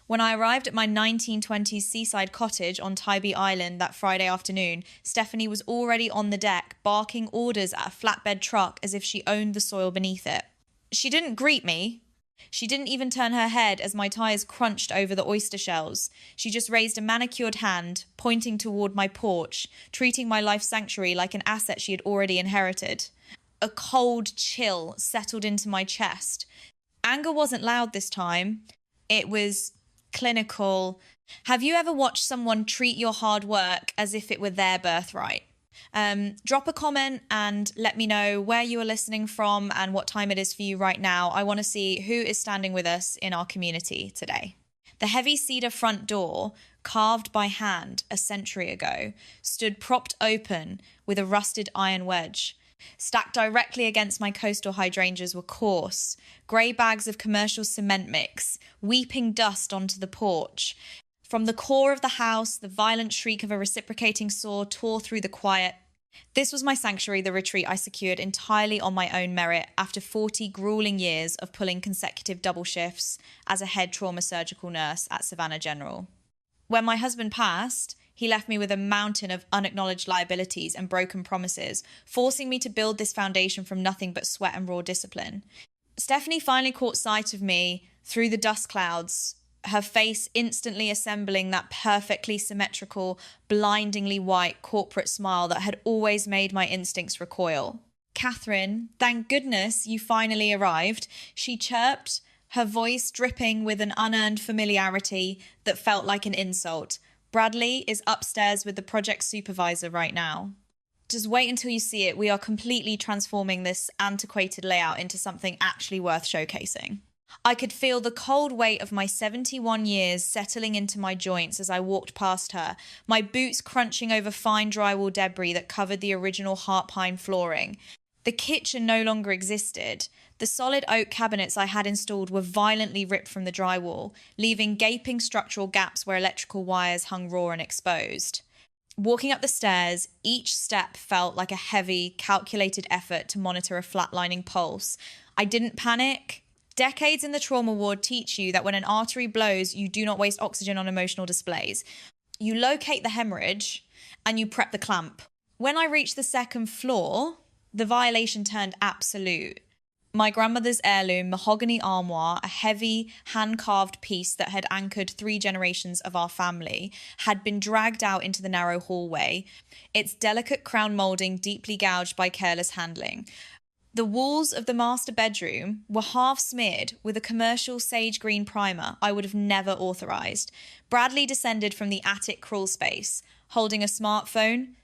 When I arrived at my 1920s seaside cottage on Tybee Island that Friday afternoon, Stephanie was already on the deck, barking orders at a flatbed truck as if she owned the soil beneath it. She didn't greet me. She didn't even turn her head as my tyres crunched over the oyster shells. She just raised a manicured hand, pointing toward my porch, treating my life sanctuary like an asset she had already inherited. A cold chill settled into my chest. Anger wasn't loud this time. It was clinical. Have you ever watched someone treat your hard work as if it were their birthright? Drop a comment and let me know where you are listening from and what time it is for you right now. I want to see who is standing with us in our community today. The heavy cedar front door, carved by hand a century ago, stood propped open with a rusted iron wedge. Stacked directly against my coastal hydrangeas were coarse, grey bags of commercial cement mix, weeping dust onto the porch. From the core of the house, the violent shriek of a reciprocating saw tore through the quiet. This was my sanctuary, the retreat I secured entirely on my own merit after 40 grueling years of pulling consecutive double shifts as a head trauma surgical nurse at Savannah General. When my husband passed, he left me with a mountain of unacknowledged liabilities and broken promises, forcing me to build this foundation from nothing but sweat and raw discipline. Stephanie finally caught sight of me through the dust clouds, her face instantly assembling that perfectly symmetrical, blindingly white corporate smile that had always made my instincts recoil. "Catherine, thank goodness you finally arrived," she chirped, her voice dripping with an unearned familiarity that felt like an insult. "Bradley is upstairs with the project supervisor right now. Just wait until you see it. We are completely transforming this antiquated layout into something actually worth showcasing." I could feel the cold weight of my 71 years settling into my joints as I walked past her, my boots crunching over fine drywall debris that covered the original heart pine flooring. The kitchen no longer existed. The solid oak cabinets I had installed were violently ripped from the drywall, leaving gaping structural gaps where electrical wires hung raw and exposed. Walking up the stairs, each step felt like a heavy, calculated effort to monitor a flatlining pulse. I didn't panic. Decades in the trauma ward teach you that when an artery blows, you do not waste oxygen on emotional displays. You locate the hemorrhage and you prep the clamp. When I reached the second floor, the violation turned absolute. My grandmother's heirloom mahogany armoire, a heavy, hand-carved piece that had anchored 3 generations of our family, had been dragged out into the narrow hallway, its delicate crown moulding deeply gouged by careless handling. The walls of the master bedroom were half smeared with a commercial sage green primer I would have never authorised. Bradley descended from the attic crawl space, holding a smartphone,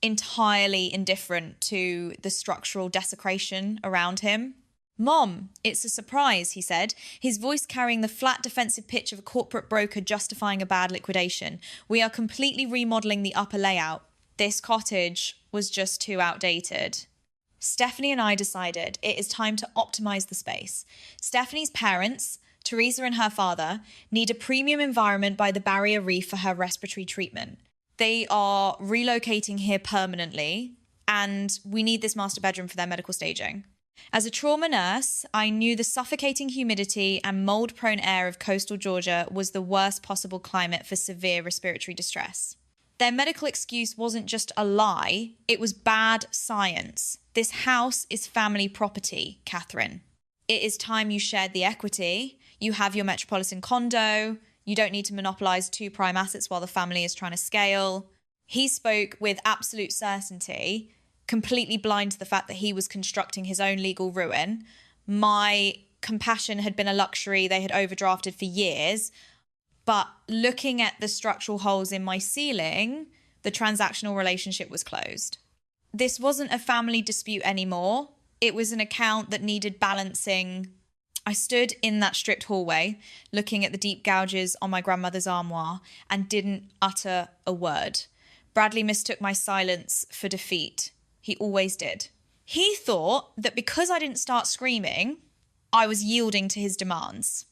entirely indifferent to the structural desecration around him. "Mom, it's a surprise," he said, his voice carrying the flat defensive pitch of a corporate broker justifying a bad liquidation. "We are completely remodelling the upper layout. This cottage was just too outdated." Stephanie and I decided it is time to optimise the space. Stephanie's parents, Teresa and her father, need a premium environment by the barrier reef for her respiratory treatment. They are relocating here permanently, and we need this master bedroom for their medical staging. As a trauma nurse, I knew the suffocating humidity and mold-prone air of coastal Georgia was the worst possible climate for severe respiratory distress. Their medical excuse wasn't just a lie, it was bad science. "This house is family property, Catherine. It is time you shared the equity. You have your metropolitan condo. You don't need to monopolise 2 prime assets while the family is trying to scale." He spoke with absolute certainty, completely blind to the fact that he was constructing his own legal ruin. My compassion had been a luxury they had overdrafted for years. But looking at the structural holes in my ceiling, the transactional relationship was closed. This wasn't a family dispute anymore. It was an account that needed balancing. I stood in that stripped hallway, looking at the deep gouges on my grandmother's armoire, and didn't utter a word. Bradley mistook my silence for defeat. He always did. He thought that because I didn't start screaming, I was yielding to his demands.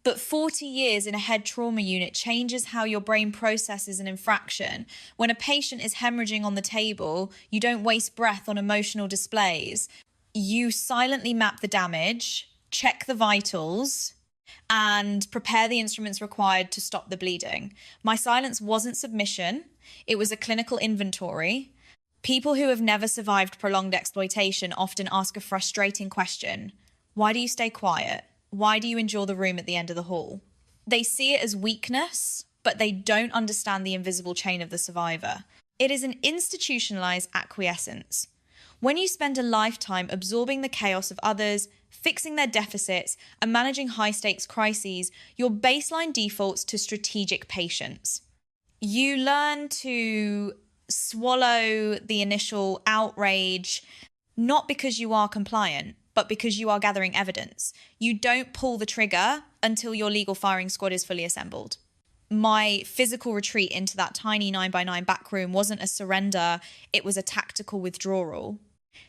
But 40 years in a head trauma unit changes how your brain processes an infraction. When a patient is hemorrhaging on the table, you don't waste breath on emotional displays. You silently map the damage, check the vitals, and prepare the instruments required to stop the bleeding. My silence wasn't submission, it was a clinical inventory. People who have never survived prolonged exploitation often ask a frustrating question. Why do you stay quiet? Why do you endure the room at the end of the hall? They see it as weakness, but they don't understand the invisible chain of the survivor. It is an institutionalized acquiescence. When you spend a lifetime absorbing the chaos of others, fixing their deficits, and managing high-stakes crises, your baseline defaults to strategic patience. You learn to swallow the initial outrage, not because you are compliant, but because you are gathering evidence. You don't pull the trigger until your legal firing squad is fully assembled. My physical retreat into that tiny 9x9 back room wasn't a surrender, it was a tactical withdrawal.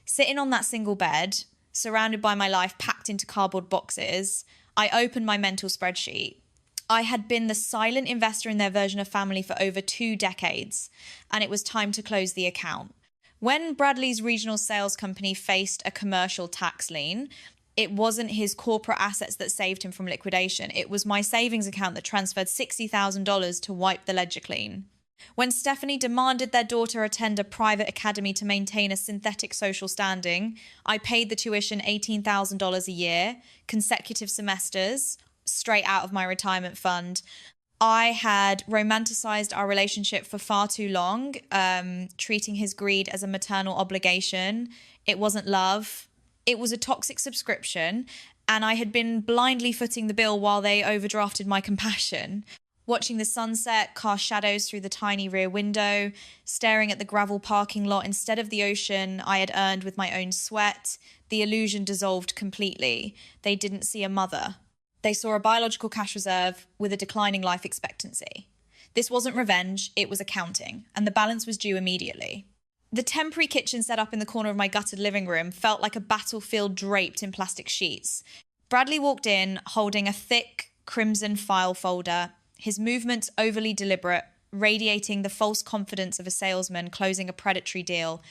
Sitting on that single bed, surrounded by my life packed into cardboard boxes, I opened my mental spreadsheet. I had been the silent investor in their version of family for over 2 decades, and it was time to close the account. When Bradley's regional sales company faced a commercial tax lien, it wasn't his corporate assets that saved him from liquidation. It was my savings account that transferred $60,000 to wipe the ledger clean. When Stephanie demanded their daughter attend a private academy to maintain a synthetic social standing, I paid the tuition $18,000 a year, consecutive semesters, straight out of my retirement fund. I had romanticized our relationship for far too long, treating his greed as a maternal obligation. It wasn't love. It was a toxic subscription, and I had been blindly footing the bill while they overdrafted my compassion. Watching the sunset cast shadows through the tiny rear window, staring at the gravel parking lot instead of the ocean I had earned with my own sweat, the illusion dissolved completely. They didn't see a mother. They saw a biological cash reserve with a declining life expectancy. This wasn't revenge, it was accounting, and the balance was due immediately. The temporary kitchen set up in the corner of my gutted living room felt like a battlefield draped in plastic sheets. Bradley walked in, holding a thick crimson file folder, his movements overly deliberate, radiating the false confidence of a salesman closing a predatory deal.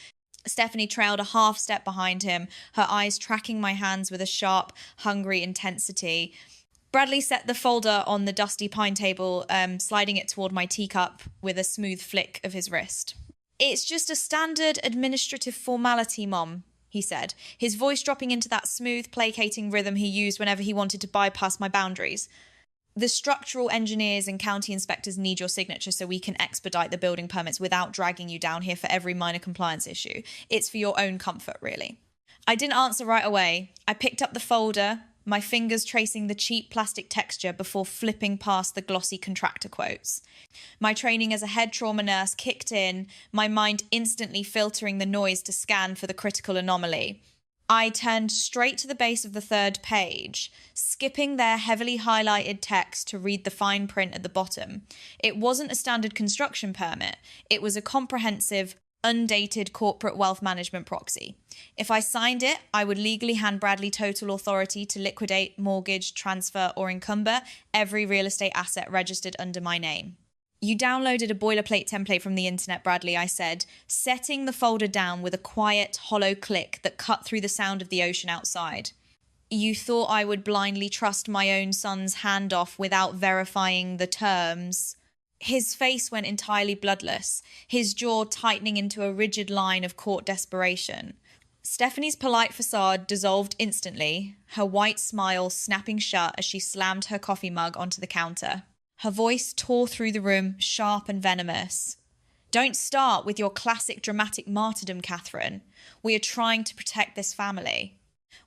Stephanie trailed a half step behind him, her eyes tracking my hands with a sharp, hungry intensity. Bradley set the folder on the dusty pine table, sliding it toward my teacup with a smooth flick of his wrist. "It's just a standard administrative formality, Mom," he said, his voice dropping into that smooth, placating rhythm he used whenever he wanted to bypass my boundaries. "The structural engineers and county inspectors need your signature so we can expedite the building permits without dragging you down here for every minor compliance issue. It's for your own comfort, really." I didn't answer right away. I picked up the folder, my fingers tracing the cheap plastic texture before flipping past the glossy contractor quotes. My training as a head trauma nurse kicked in, my mind instantly filtering the noise to scan for the critical anomaly. I turned straight to the base of the third page, skipping their heavily highlighted text to read the fine print at the bottom. It wasn't a standard construction permit. It was a comprehensive, undated corporate wealth management proxy. If I signed it, I would legally hand Bradley total authority to liquidate, mortgage, transfer, or encumber every real estate asset registered under my name. "You downloaded a boilerplate template from the internet, Bradley," I said, setting the folder down with a quiet, hollow click that cut through the sound of the ocean outside. "You thought I would blindly trust my own son's handoff without verifying the terms." His face went entirely bloodless, his jaw tightening into a rigid line of court desperation. Stephanie's polite facade dissolved instantly, her white smile snapping shut as she slammed her coffee mug onto the counter. Her voice tore through the room, sharp and venomous. "Don't start with your classic dramatic martyrdom, Catherine. We are trying to protect this family.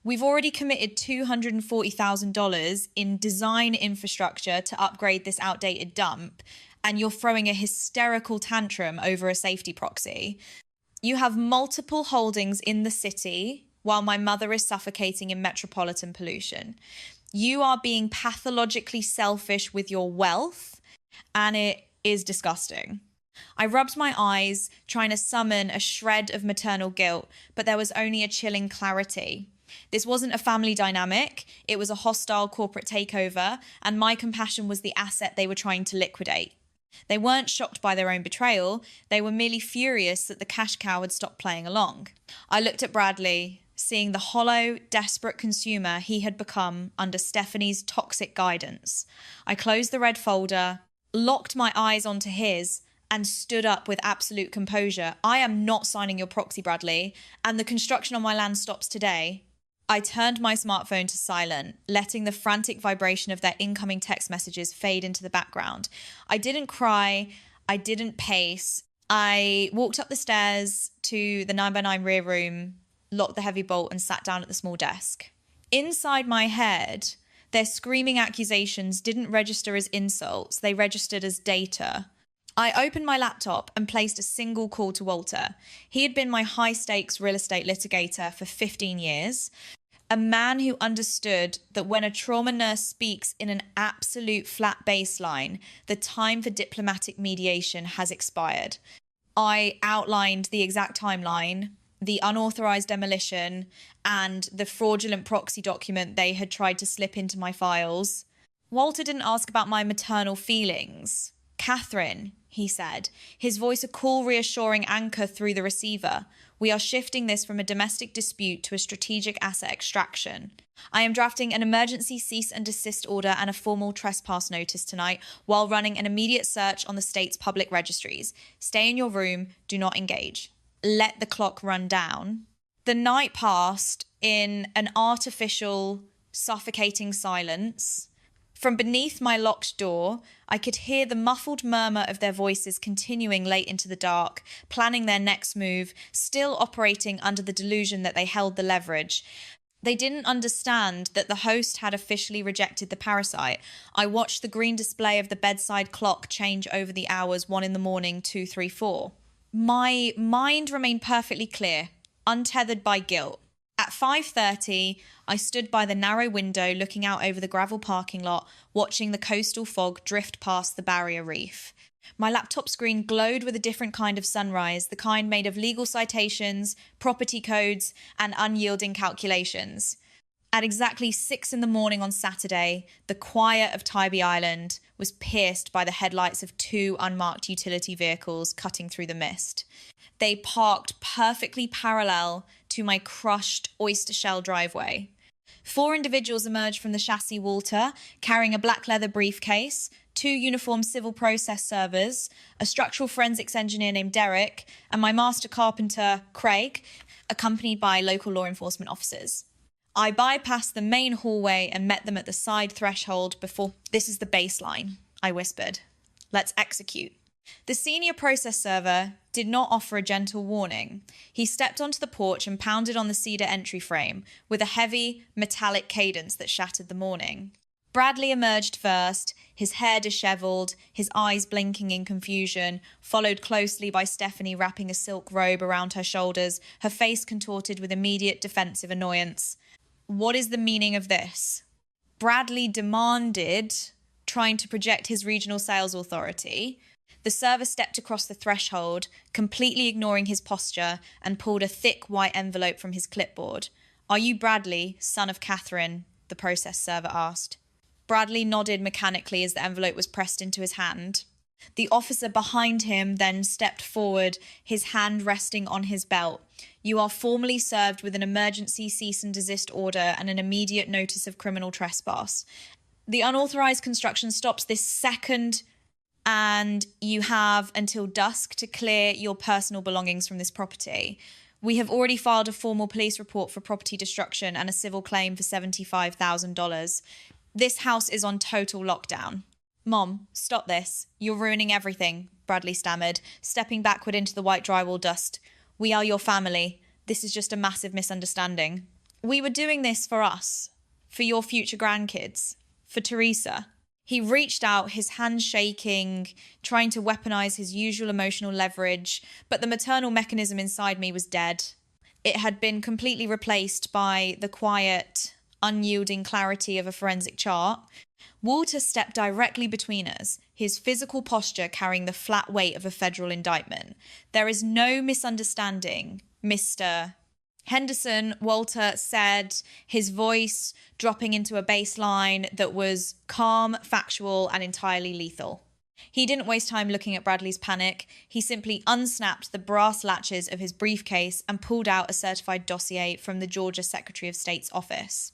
We've already committed $240,000 in design infrastructure to upgrade this outdated dump, and you're throwing a hysterical tantrum over a safety proxy. You have multiple holdings in the city while my mother is suffocating in metropolitan pollution. You are being pathologically selfish with your wealth, and it is disgusting." I rubbed my eyes, trying to summon a shred of maternal guilt, but there was only a chilling clarity. This wasn't a family dynamic, it was a hostile corporate takeover, and my compassion was the asset they were trying to liquidate. They weren't shocked by their own betrayal, they were merely furious that the cash cow had stopped playing along. I looked at Bradley, seeing the hollow, desperate consumer he had become under Stephanie's toxic guidance. I closed the red folder, locked my eyes onto his, and stood up with absolute composure. I am not signing your proxy, Bradley, and the construction on my land stops today. I turned my smartphone to silent, letting the frantic vibration of their incoming text messages fade into the background. I didn't cry. I didn't pace. I walked up the stairs to the 9x9 rear room, locked the heavy bolt, and sat down at the small desk. Inside my head, their screaming accusations didn't register as insults. They registered as data. I opened my laptop and placed a single call to Walter. He had been my high-stakes real estate litigator for 15 years, a man who understood that when a trauma nurse speaks in an absolute flat baseline, the time for diplomatic mediation has expired. I outlined the exact timeline, the unauthorized demolition, and the fraudulent proxy document they had tried to slip into my files. Walter didn't ask about my maternal feelings. Catherine, he said, his voice a cool, reassuring anchor through the receiver. We are shifting this from a domestic dispute to a strategic asset extraction. I am drafting an emergency cease and desist order and a formal trespass notice tonight while running an immediate search on the state's public registries. Stay in your room. Do not engage. Let the clock run down. The night passed in an artificial, suffocating silence. From beneath my locked door, I could hear the muffled murmur of their voices continuing late into the dark, planning their next move, still operating under the delusion that they held the leverage. They didn't understand that the host had officially rejected the parasite. I watched the green display of the bedside clock change over the hours, 1 a.m, 2, 3, 4. My mind remained perfectly clear, untethered by guilt. At 5:30, I stood by the narrow window looking out over the gravel parking lot, watching the coastal fog drift past the barrier reef. My laptop screen glowed with a different kind of sunrise, the kind made of legal citations, property codes, and unyielding calculations. At exactly 6 a.m. on Saturday, the quiet of Tybee Island was pierced by the headlights of 2 unmarked utility vehicles cutting through the mist. They parked perfectly parallel to my crushed oyster shell driveway. 4 individuals emerged from the chassis Walter, carrying a black leather briefcase, 2 uniformed civil process servers, a structural forensics engineer named Derek, and my master carpenter, Craig, accompanied by local law enforcement officers. I bypassed the main hallway and met them at the side threshold before. This is the baseline, I whispered. Let's execute. The senior process server did not offer a gentle warning. He stepped onto the porch and pounded on the cedar entry frame with a heavy, metallic cadence that shattered the morning. Bradley emerged first, his hair disheveled, his eyes blinking in confusion, followed closely by Stephanie wrapping a silk robe around her shoulders, her face contorted with immediate defensive annoyance. What is the meaning of this? Bradley demanded, trying to project his regional sales authority. The server stepped across the threshold, completely ignoring his posture, and pulled a thick white envelope from his clipboard. Are you Bradley, son of Catherine? The process server asked. Bradley nodded mechanically as the envelope was pressed into his hand. The officer behind him then stepped forward, his hand resting on his belt. You are formally served with an emergency cease and desist order and an immediate notice of criminal trespass. The unauthorized construction stops this second, and you have until dusk to clear your personal belongings from this property. We have already filed a formal police report for property destruction and a civil claim for $75,000. This house is on total lockdown. Mom, stop this. You're ruining everything, Bradley stammered, stepping backward into the white drywall dust. We are your family. This is just a massive misunderstanding. We were doing this for us, for your future grandkids, for Teresa. He reached out, his hands shaking, trying to weaponize his usual emotional leverage, but the maternal mechanism inside me was dead. It had been completely replaced by the quiet, unyielding clarity of a forensic chart. Walter stepped directly between us, his physical posture carrying the flat weight of a federal indictment. There is no misunderstanding, Mr. Henderson, Walter said, his voice dropping into a bass line that was calm, factual, and entirely lethal. He didn't waste time looking at Bradley's panic. He simply unsnapped the brass latches of his briefcase and pulled out a certified dossier from the Georgia Secretary of State's office.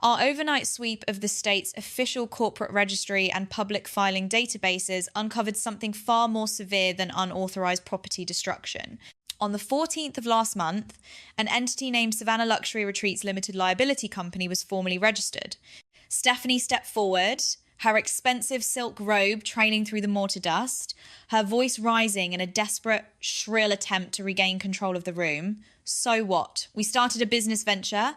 Our overnight sweep of the state's official corporate registry and public filing databases uncovered something far more severe than unauthorized property destruction. On the 14th of last month, an entity named Savannah Luxury Retreats Limited Liability Company was formally registered. Stephanie stepped forward, her expensive silk robe trailing through the mortar dust, her voice rising in a desperate, shrill attempt to regain control of the room. So what? We started a business venture.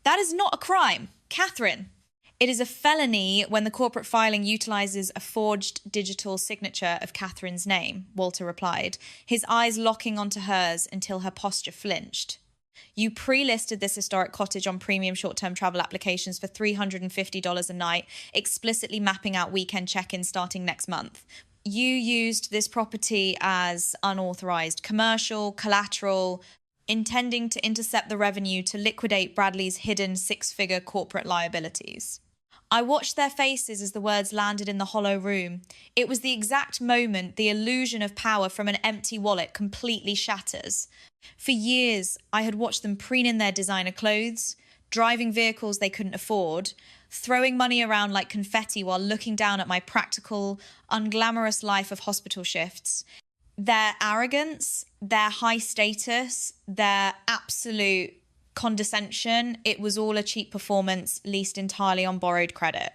That is not a crime, Catherine. It is a felony when the corporate filing utilizes a forged digital signature of Catherine's name, Walter replied, his eyes locking onto hers until her posture flinched. You pre-listed this historic cottage on premium short-term travel applications for $350 a night, explicitly mapping out weekend check-ins starting next month. You used this property as unauthorized commercial, collateral, intending to intercept the revenue to liquidate Bradley's hidden six-figure corporate liabilities. I watched their faces as the words landed in the hollow room. It was the exact moment the illusion of power from an empty wallet completely shatters. For years, I had watched them preen in their designer clothes, driving vehicles they couldn't afford, throwing money around like confetti while looking down at my practical, unglamorous life of hospital shifts. Their arrogance, their high status, their absolute condescension, it was all a cheap performance leased entirely on borrowed credit.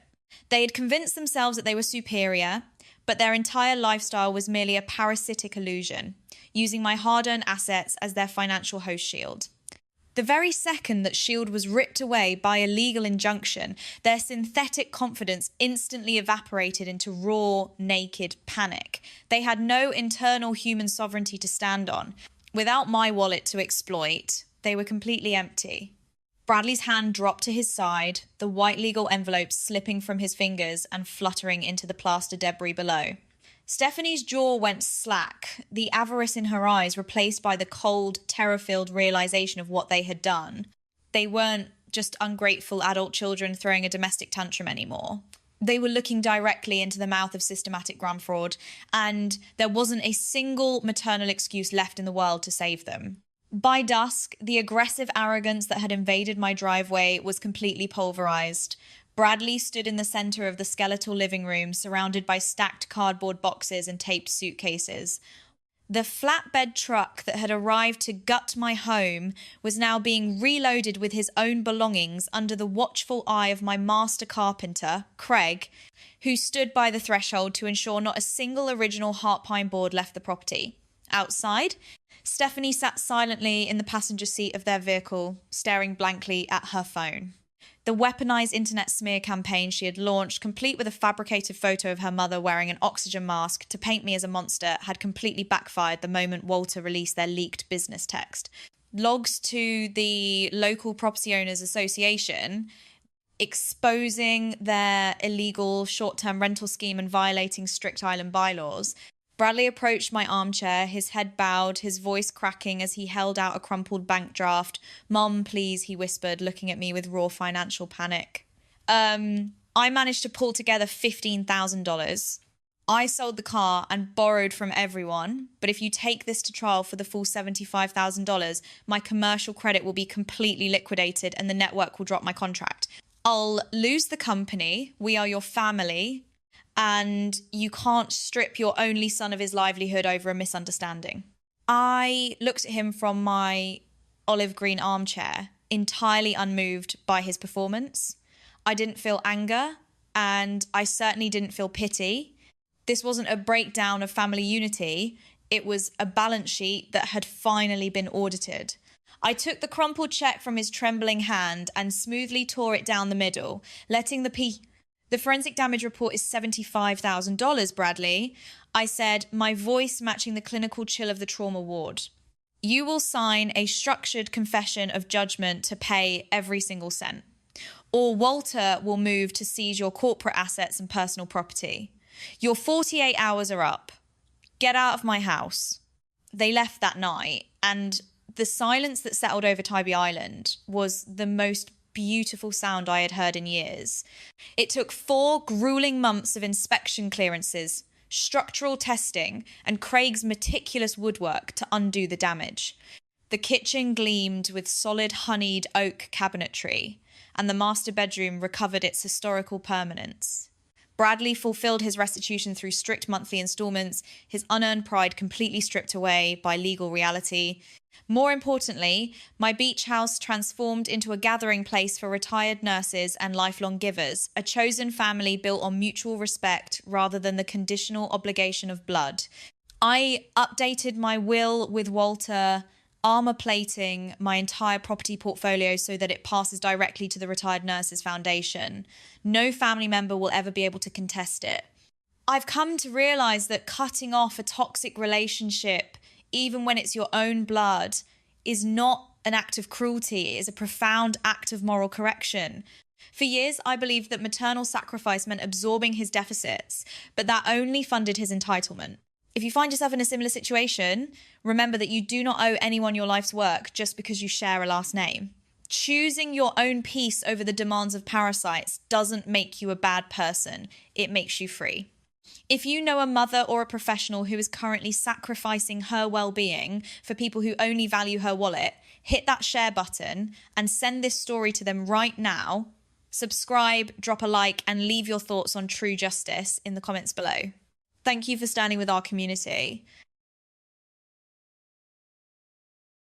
They had convinced themselves that they were superior, but their entire lifestyle was merely a parasitic illusion, using my hard-earned assets as their financial host shield. The very second that shield was ripped away by a legal injunction, their synthetic confidence instantly evaporated into raw, naked panic. They had no internal human sovereignty to stand on. Without my wallet to exploit, they were completely empty. Bradley's hand dropped to his side, the white legal envelope slipping from his fingers and fluttering into the plaster debris below. Stephanie's jaw went slack, the avarice in her eyes replaced by the cold, terror-filled realization of what they had done. They weren't just ungrateful adult children throwing a domestic tantrum anymore. They were looking directly into the mouth of systematic grand fraud, and there wasn't a single maternal excuse left in the world to save them. By dusk, the aggressive arrogance that had invaded my driveway was completely pulverized. Bradley stood in the center of the skeletal living room, surrounded by stacked cardboard boxes and taped suitcases. The flatbed truck that had arrived to gut my home was now being reloaded with his own belongings under the watchful eye of my master carpenter, Craig, who stood by the threshold to ensure not a single original heart pine board left the property. Outside, Stephanie sat silently in the passenger seat of their vehicle, staring blankly at her phone. The weaponized internet smear campaign she had launched, complete with a fabricated photo of her mother wearing an oxygen mask to paint me as a monster, had completely backfired the moment Walter released their leaked business text. Logs to the local property owners association exposing their illegal short-term rental scheme and violating strict island bylaws. Bradley approached my armchair, his head bowed, his voice cracking as he held out a crumpled bank draft. "Mom, please," he whispered, looking at me with raw financial panic. I managed to pull together $15,000. I sold the car and borrowed from everyone, but if you take this to trial for the full $75,000, my commercial credit will be completely liquidated and the network will drop my contract. I'll lose the company, we are your family, and you can't strip your only son of his livelihood over a misunderstanding. I looked at him from my olive green armchair, entirely unmoved by his performance. I didn't feel anger, and I certainly didn't feel pity. This wasn't a breakdown of family unity. It was a balance sheet that had finally been audited. I took the crumpled check from his trembling hand and smoothly tore it down the middle, letting The forensic damage report is $75,000, Bradley. I said, my voice matching the clinical chill of the trauma ward. You will sign a structured confession of judgment to pay every single cent. Or Walter will move to seize your corporate assets and personal property. Your 48 hours are up. Get out of my house. They left that night, and the silence that settled over Tybee Island was the most beautiful sound I had heard in years. It took 4 grueling months of inspection clearances, structural testing, and Craig's meticulous woodwork to undo the damage. The kitchen gleamed with solid honeyed oak cabinetry, and the master bedroom recovered its historical permanence. Bradley fulfilled his restitution through strict monthly installments, his unearned pride completely stripped away by legal reality. More importantly, my beach house transformed into a gathering place for retired nurses and lifelong givers, a chosen family built on mutual respect rather than the conditional obligation of blood. I updated my will with Walter, armor plating my entire property portfolio so that it passes directly to the Retired Nurses Foundation. No family member will ever be able to contest it. I've come to realize that cutting off a toxic relationship, even when it's your own blood, is not an act of cruelty. It is a profound act of moral correction. For years, I believed that maternal sacrifice meant absorbing his deficits, but that only funded his entitlement. If you find yourself in a similar situation, remember that you do not owe anyone your life's work just because you share a last name. Choosing your own peace over the demands of parasites doesn't make you a bad person. It makes you free. If you know a mother or a professional who is currently sacrificing her well-being for people who only value her wallet, hit that share button and send this story to them right now. Subscribe, drop a like, and leave your thoughts on true justice in the comments below. Thank you for standing with our community.